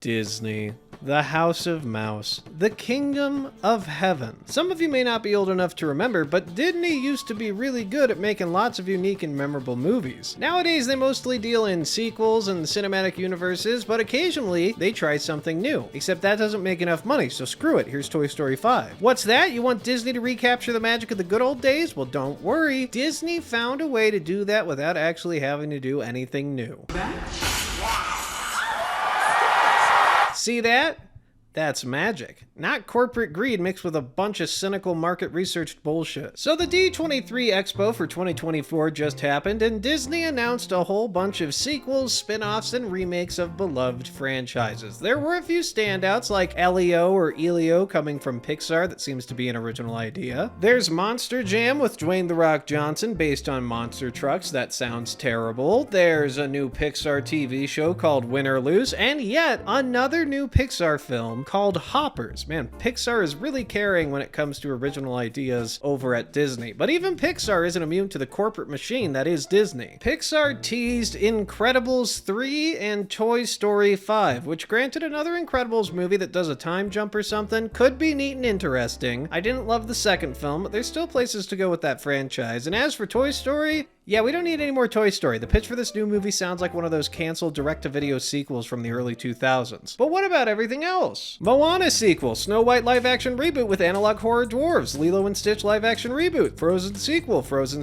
Disney. The House of Mouse. The Kingdom of Heaven. Some of you may not be old enough to remember, but Disney used to be really good at making lots of unique and memorable movies. Nowadays, they mostly deal in sequels and cinematic universes, but occasionally, they try something new. Except that doesn't make enough money, so screw it, here's Toy Story 5. What's that? You want Disney to recapture the magic of the good old days? Well, don't worry. Disney found a way to do that without actually having to do anything new. See that? That's magic. Not corporate greed mixed with a bunch of cynical market researched bullshit. So the D23 Expo for 2024 just happened, and Disney announced a whole bunch of sequels, spin-offs, and remakes of beloved franchises. There were a few standouts like Elio or Elio coming from Pixar that seems to be an original idea. There's Monster Jam with Dwayne "The Rock" Johnson based on monster trucks. That sounds terrible. There's a new Pixar TV show called Win or Lose, and yet another new Pixar film called Hoppers. Man, Pixar is really caring when it comes to original ideas over at Disney. But even Pixar isn't immune to the corporate machine that is Disney. Pixar teased Incredibles 3 and Toy Story 5, which granted another Incredibles movie that does a time jump or something could be neat and interesting. I didn't love the second film, but there's still places to go with that franchise. And as for Toy Story, yeah, we don't need any more Toy Story. The pitch for this new movie sounds like one of those canceled direct-to-video sequels from the early 2000s. But what about everything else? Moana sequel, Snow White live-action reboot with analog horror dwarves, Lilo and Stitch live-action reboot, Frozen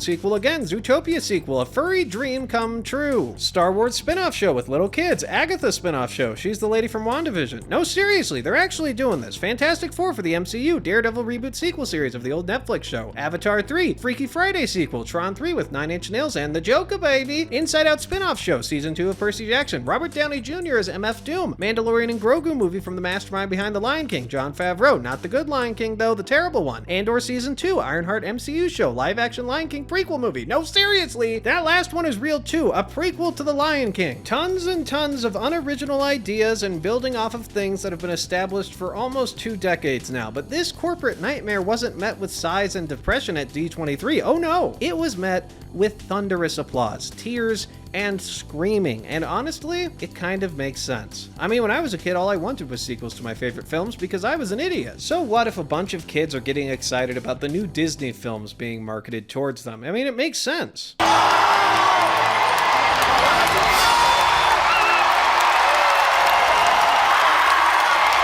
sequel again, Zootopia sequel, a furry dream come true, Star Wars spin-off show with little kids, Agatha spin-off show, she's the lady from WandaVision. No, seriously, they're actually doing this. Fantastic Four for the MCU, Daredevil reboot sequel series of the old Netflix show, Avatar 3, Freaky Friday sequel, Tron 3 with 9 Inch Nails and the Joker baby, Inside Out spin-off show, season 2 of Percy Jackson, Robert Downey Jr. as MF Doom, Mandalorian and Grogu movie from the mastermind behind The Lion King, Jon Favreau, not the good Lion King though, the terrible one, Andor season 2, Ironheart MCU show, live action Lion King prequel movie. No, seriously, that last one is real too, a prequel to The Lion King. Tons and tons of unoriginal ideas and building off of things that have been established for almost 2 decades now, but this corporate nightmare wasn't met with sighs and depression at D23. Oh no, it was met with thunderous applause, tears, and screaming, and honestly, it kind of makes sense. I mean, when I was a kid, all I wanted was sequels to my favorite films because I was an idiot. So what if a bunch of kids are getting excited about the new Disney films being marketed towards them? I mean, it makes sense.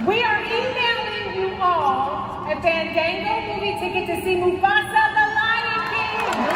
We are emailing you all a Fandango movie ticket to see Mufasa the Lion King.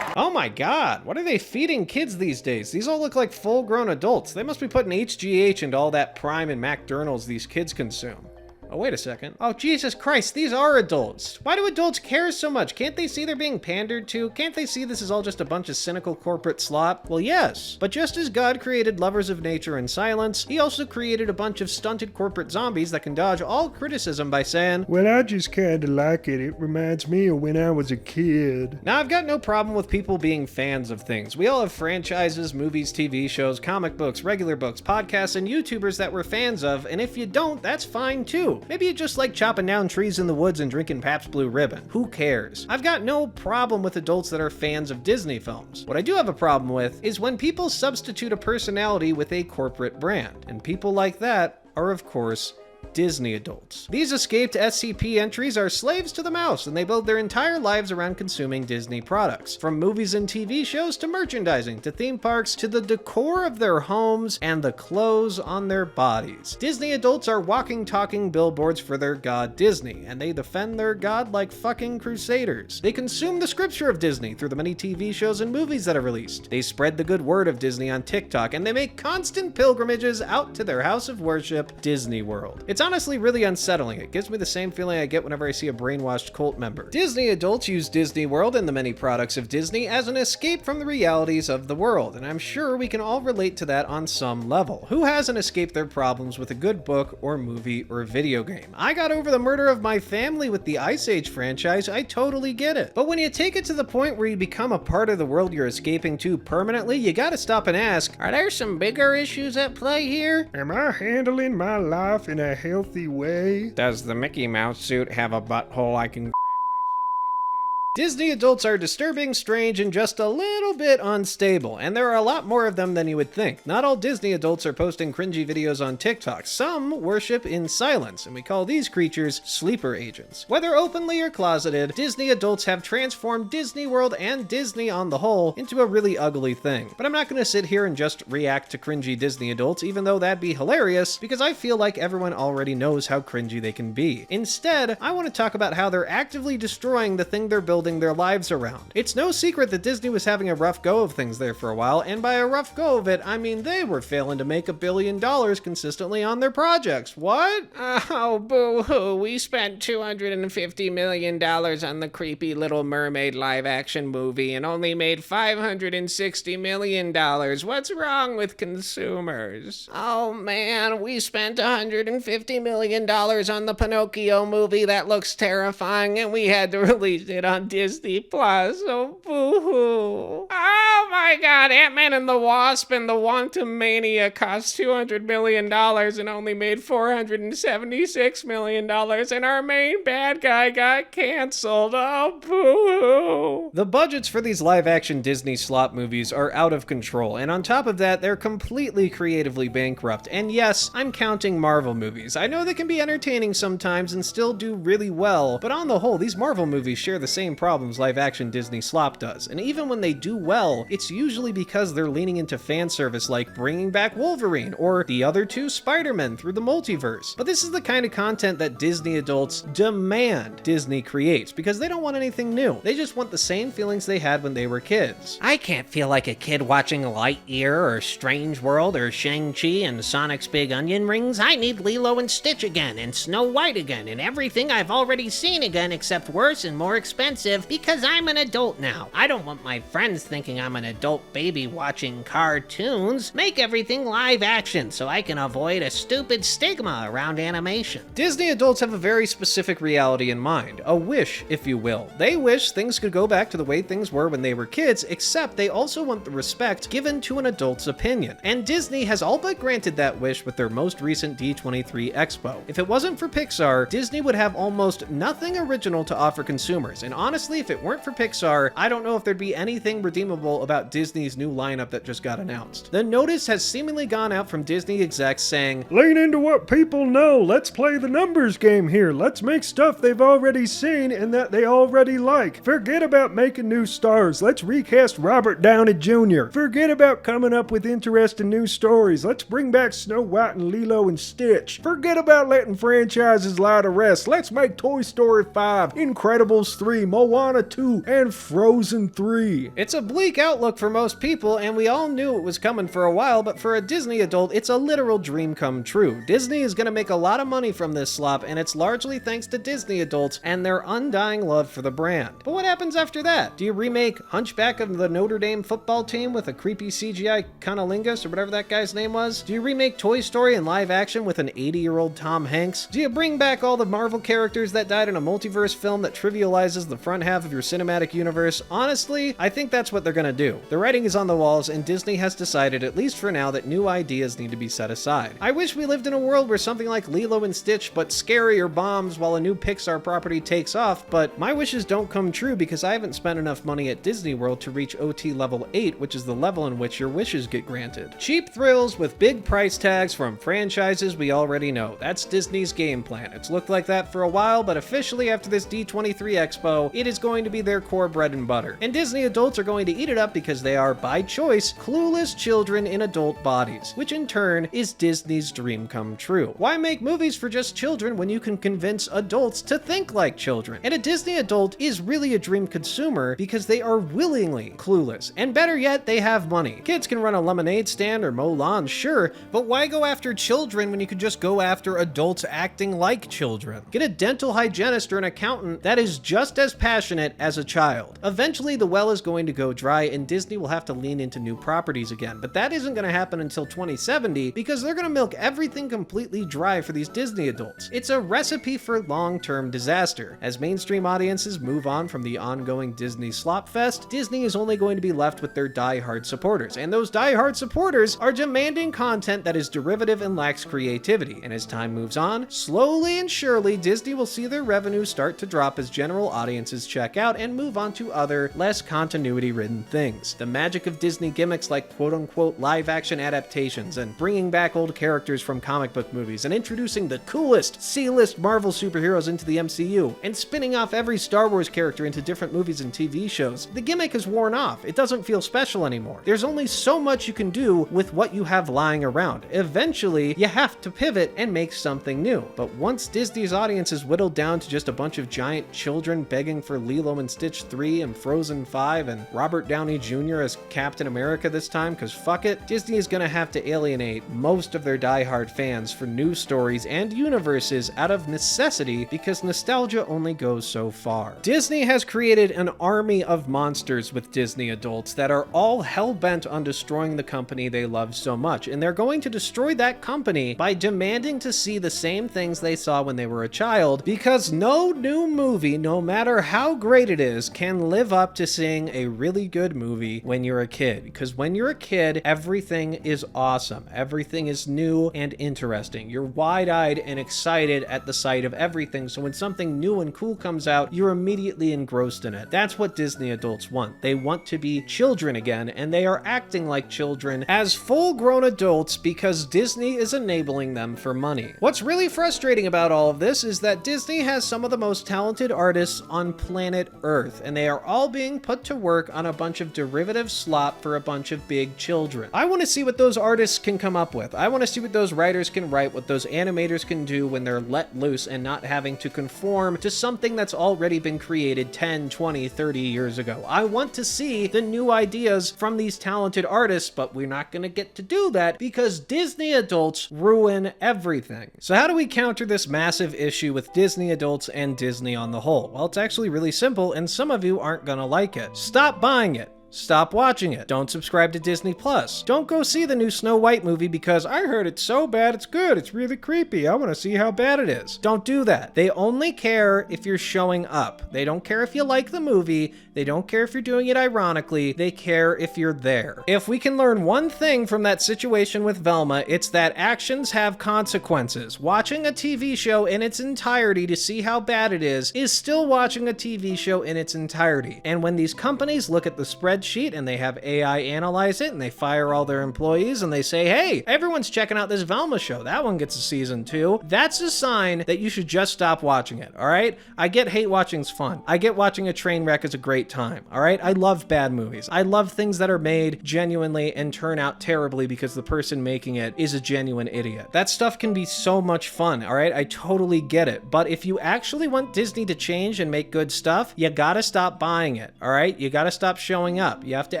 Oh my god, what are they feeding kids these days? These all look like full-grown adults. They must be putting HGH into all that Prime and McDonald's these kids consume. Oh, wait a second. Oh, Jesus Christ, these are adults. Why do adults care so much? Can't they see they're being pandered to? Can't they see this is all just a bunch of cynical corporate slop? Well, yes. But just as God created lovers of nature in silence, he also created a bunch of stunted corporate zombies that can dodge all criticism by saying, "Well, I just kinda like it. It reminds me of when I was a kid." Now, I've got no problem with people being fans of things. We all have franchises, movies, TV shows, comic books, regular books, podcasts, and YouTubers that we're fans of, and if you don't, that's fine too. Maybe you just like chopping down trees in the woods and drinking Pabst Blue Ribbon. Who cares? I've got no problem with adults that are fans of Disney films. What I do have a problem with is when people substitute a personality with a corporate brand. And people like that are, of course, Disney adults. These escaped SCP entries are slaves to the mouse, and they build their entire lives around consuming Disney products. From movies and TV shows to merchandising to theme parks to the decor of their homes and the clothes on their bodies. Disney adults are walking, talking billboards for their god Disney, and they defend their god like fucking crusaders. They consume the scripture of Disney through the many TV shows and movies that are released. They spread the good word of Disney on TikTok, and they make constant pilgrimages out to their house of worship, Disney World. It's honestly really unsettling. It gives me the same feeling I get whenever I see a brainwashed cult member. Disney adults use Disney World and the many products of Disney as an escape from the realities of the world, and I'm sure we can all relate to that on some level. Who hasn't escaped their problems with a good book or movie or video game? I got over the murder of my family with the Ice Age franchise. I totally get it. But when you take it to the point where you become a part of the world you're escaping to permanently, you gotta stop and ask, are there some bigger issues at play here? Am I handling my life in a healthy way? Does the Mickey Mouse suit have a butthole I can cram myself into? Disney adults are disturbing, strange, and just a little bit unstable, and there are a lot more of them than you would think. Not all Disney adults are posting cringy videos on TikTok. Some worship in silence, and we call these creatures sleeper agents. Whether openly or closeted, Disney adults have transformed Disney World and Disney on the whole into a really ugly thing. But I'm not going to sit here and just react to cringy Disney adults, even though that'd be hilarious, because I feel like everyone already knows how cringy they can be. Instead, I want to talk about how they're actively destroying the thing they're building their lives around. It's no secret that Disney was having a rough go of things there for a while, and by a rough go of it, I mean they were failing to make $1 billion consistently on their projects. What? Oh, boo-hoo, we spent $250 million on the creepy Little Mermaid live-action movie and only made $560 million. What's wrong with consumers? Oh man, we spent $150 million on the Pinocchio movie that looks terrifying and we had to release it on Disney Plus. Oh, boo-hoo. Oh my god, Ant-Man and the Wasp and the Quantumania cost $200 million and only made $476 million, and our main bad guy got canceled. Oh, boo-hoo. The budgets for these live-action Disney slop movies are out of control, and on top of that, they're completely creatively bankrupt. And yes, I'm counting Marvel movies. I know they can be entertaining sometimes and still do really well, but on the whole, these Marvel movies share the same problems live-action Disney slop does. And even when they do well, it's usually because they're leaning into fan service like bringing back Wolverine or the other two Spider-Men through the multiverse. But this is the kind of content that Disney adults demand Disney creates because they don't want anything new. They just want the same feelings they had when they were kids. I can't feel like a kid watching Lightyear or Strange World or Shang-Chi and Sonic's Big Onion Rings. I need Lilo and Stitch again and Snow White again and everything I've already seen again except worse and more expensive because I'm an adult now. I don't want my friends thinking I'm an adult baby watching cartoons. Make everything live action so I can avoid a stupid stigma around animation. Disney adults have a very specific reality in mind, a wish, if you will. They wish things could go back to the way things were when they were kids, except they also want the respect given to an adult's opinion. And Disney has all but granted that wish with their most recent D23 Expo. If it wasn't for Pixar, Disney would have almost nothing original to offer consumers, and honestly, if it weren't for Pixar, I don't know if there'd be anything redeemable about Disney's new lineup that just got announced. The notice has seemingly gone out from Disney execs saying, Lean into what people know. Let's play the numbers game here. Let's make stuff they've already seen and that they already like. Forget about making new stars. Let's recast Robert Downey Jr. Forget about coming up with interesting new stories. Let's bring back Snow White and Lilo and Stitch. Forget about letting franchises lie to rest. Let's make Toy Story 5, Incredibles 3, Moana 2, and Frozen 3. It's a bleak outlook for most people, and we all knew it was coming for a while, but for a Disney adult, it's a literal dream come true. Disney is going to make a lot of money from this slop, and it's largely thanks to Disney adults and their undying love for the brand. But what happens after that? Do you remake Hunchback of the Notre Dame football team with a creepy CGI cunnilingus or whatever that guy's name was? Do you remake Toy Story in live action with an 80-year-old Tom Hanks? Do you bring back all the Marvel characters that died in a multiverse film that trivializes the front half of your cinematic universe? Honestly, I think that's what they're gonna do. The writing is on the walls, and Disney has decided, at least for now, that new ideas need to be set aside. I wish we lived in a world where something like Lilo and Stitch but scarier bombs while a new Pixar property takes off, but my wishes don't come true because I haven't spent enough money at Disney World to reach OT level 8, which is the level in which your wishes get granted. Cheap thrills with big price tags from franchises we already know. That's Disney's game plan. It's looked like that for a while, but officially after this D23 Expo, it is going to be their core bread and butter. And Disney adults are going to eat it up because they are, by choice, clueless children in adult bodies, which in turn is Disney's dream come true. Why make movies for just children when you can convince adults to think like children? And a Disney adult is really a dream consumer because they are willingly clueless. And better yet, they have money. Kids can run a lemonade stand or mow lawns, sure, but why go after children when you could just go after adults acting like children? Get a dental hygienist or an accountant that is just as passionate as a child. Eventually, the well is going to go dry and Disney will have to lean into new properties again, but that isn't going to happen until 2070 because they're going to milk everything completely dry for these Disney adults. It's a recipe for long-term disaster. As mainstream audiences move on from the ongoing Disney slop fest, Disney is only going to be left with their die-hard supporters, and those die-hard supporters are demanding content that is derivative and lacks creativity. And as time moves on, slowly and surely, Disney will see their revenue start to drop as general audiences audiences check out and move on to other, less continuity-ridden things. The magic of Disney gimmicks like quote-unquote live-action adaptations and bringing back old characters from comic book movies and introducing the coolest C-list Marvel superheroes into the MCU and spinning off every Star Wars character into different movies and TV shows. The gimmick is worn off. It doesn't feel special anymore. There's only so much you can do with what you have lying around. Eventually, you have to pivot and make something new. But once Disney's audience is whittled down to just a bunch of giant children begging for Lilo and Stitch 3 and Frozen 5 and Robert Downey Jr. as Captain America this time, because fuck it, Disney is gonna have to alienate most of their diehard fans for new stories and universes out of necessity, because nostalgia only goes so far. Disney has created an army of monsters with Disney adults that are all hell-bent on destroying the company they love so much, and they're going to destroy that company by demanding to see the same things they saw when they were a child, because no new movie, no matter how great it is, can live up to seeing a really good movie when you're a kid. Because when you're a kid, everything is awesome. Everything is new and interesting. You're wide-eyed and excited at the sight of everything, so when something new and cool comes out, you're immediately engrossed in it. That's what Disney adults want. They want to be children again, and they are acting like children as full-grown adults because Disney is enabling them for money. What's really frustrating about all of this is that Disney has some of the most talented artists on planet Earth, and they are all being put to work on a bunch of derivative slop for a bunch of big children. I want to see what those artists can come up with. I want to see what those writers can write, what those animators can do when they're let loose and not having to conform to something that's already been created 10, 20, 30 years ago. I want to see the new ideas from these talented artists, but we're not going to get to do that because Disney adults ruin everything. So how do we counter this massive issue with Disney adults and Disney on the whole? Well, it's actually really simple, and some of you aren't going to like it. Stop buying it. Stop watching it. Don't subscribe to Disney Plus. Don't go see the new Snow White movie because I heard it's so bad it's good. It's really creepy. I want to see how bad it is. Don't do that. They only care if you're showing up. They don't care if you like the movie. They don't care if you're doing it ironically. They care if you're there. If we can learn one thing from that situation with Velma, it's that actions have consequences. Watching a TV show in its entirety to see how bad it is still watching a TV show in its entirety. And when these companies look at the spreadsheet and they have AI analyze it and they fire all their employees and they say, hey, everyone's checking out this Velma show. That one gets a season 2. That's a sign that you should just stop watching it, all right? I get hate watching's fun. I get watching a train wreck is a great time, all right? I love bad movies. I love things that are made genuinely and turn out terribly because the person making it is a genuine idiot. That stuff can be so much fun, all right? I totally get it. But if you actually want Disney to change and make good stuff, you gotta stop buying it, all right? You gotta stop showing up. You have to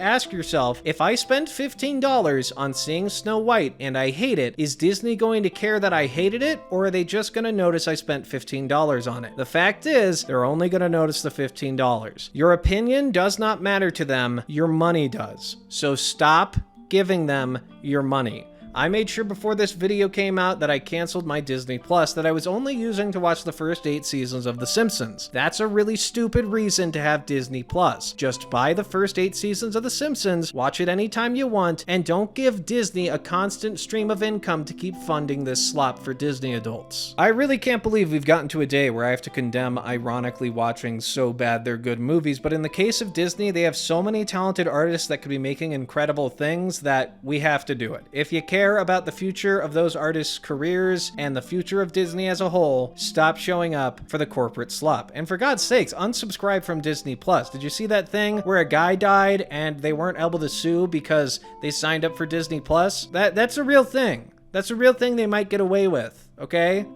ask yourself, if I spend $15 on seeing Snow White and I hate it, is Disney going to care that I hated it, or are they just going to notice I spent $15 on it? The fact is, they're only going to notice the $15. Your opinion does not matter to them, your money does. So stop giving them your money. I made sure before this video came out that I canceled my Disney Plus that I was only using to watch the first 8 seasons of The Simpsons. That's a really stupid reason to have Disney Plus. Just buy the first 8 seasons of The Simpsons, watch it anytime you want, and don't give Disney a constant stream of income to keep funding this slop for Disney adults. I really can't believe we've gotten to a day where I have to condemn ironically watching so bad they're good movies, but in the case of Disney, they have so many talented artists that could be making incredible things that we have to do it. If you care about the future of those artists' careers and the future of Disney as a whole, stop showing up for the corporate slop. And for God's sakes, unsubscribe from Disney Plus. Did you see that thing where a guy died and they weren't able to sue because they signed up for Disney Plus? That's a real thing. That's a real thing they might get away with, okay?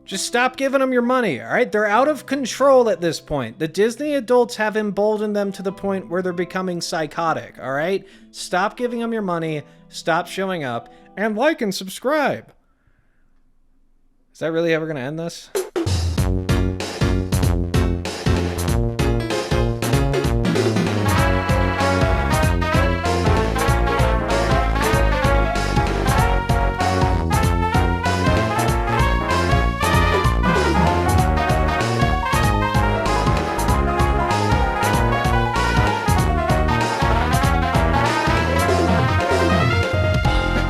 Just stop giving them your money, all right? They're out of control at this point. The Disney adults have emboldened them to the point where they're becoming psychotic, all right? Stop giving them your money, stop showing up, and like and subscribe. Is that really ever going to end this?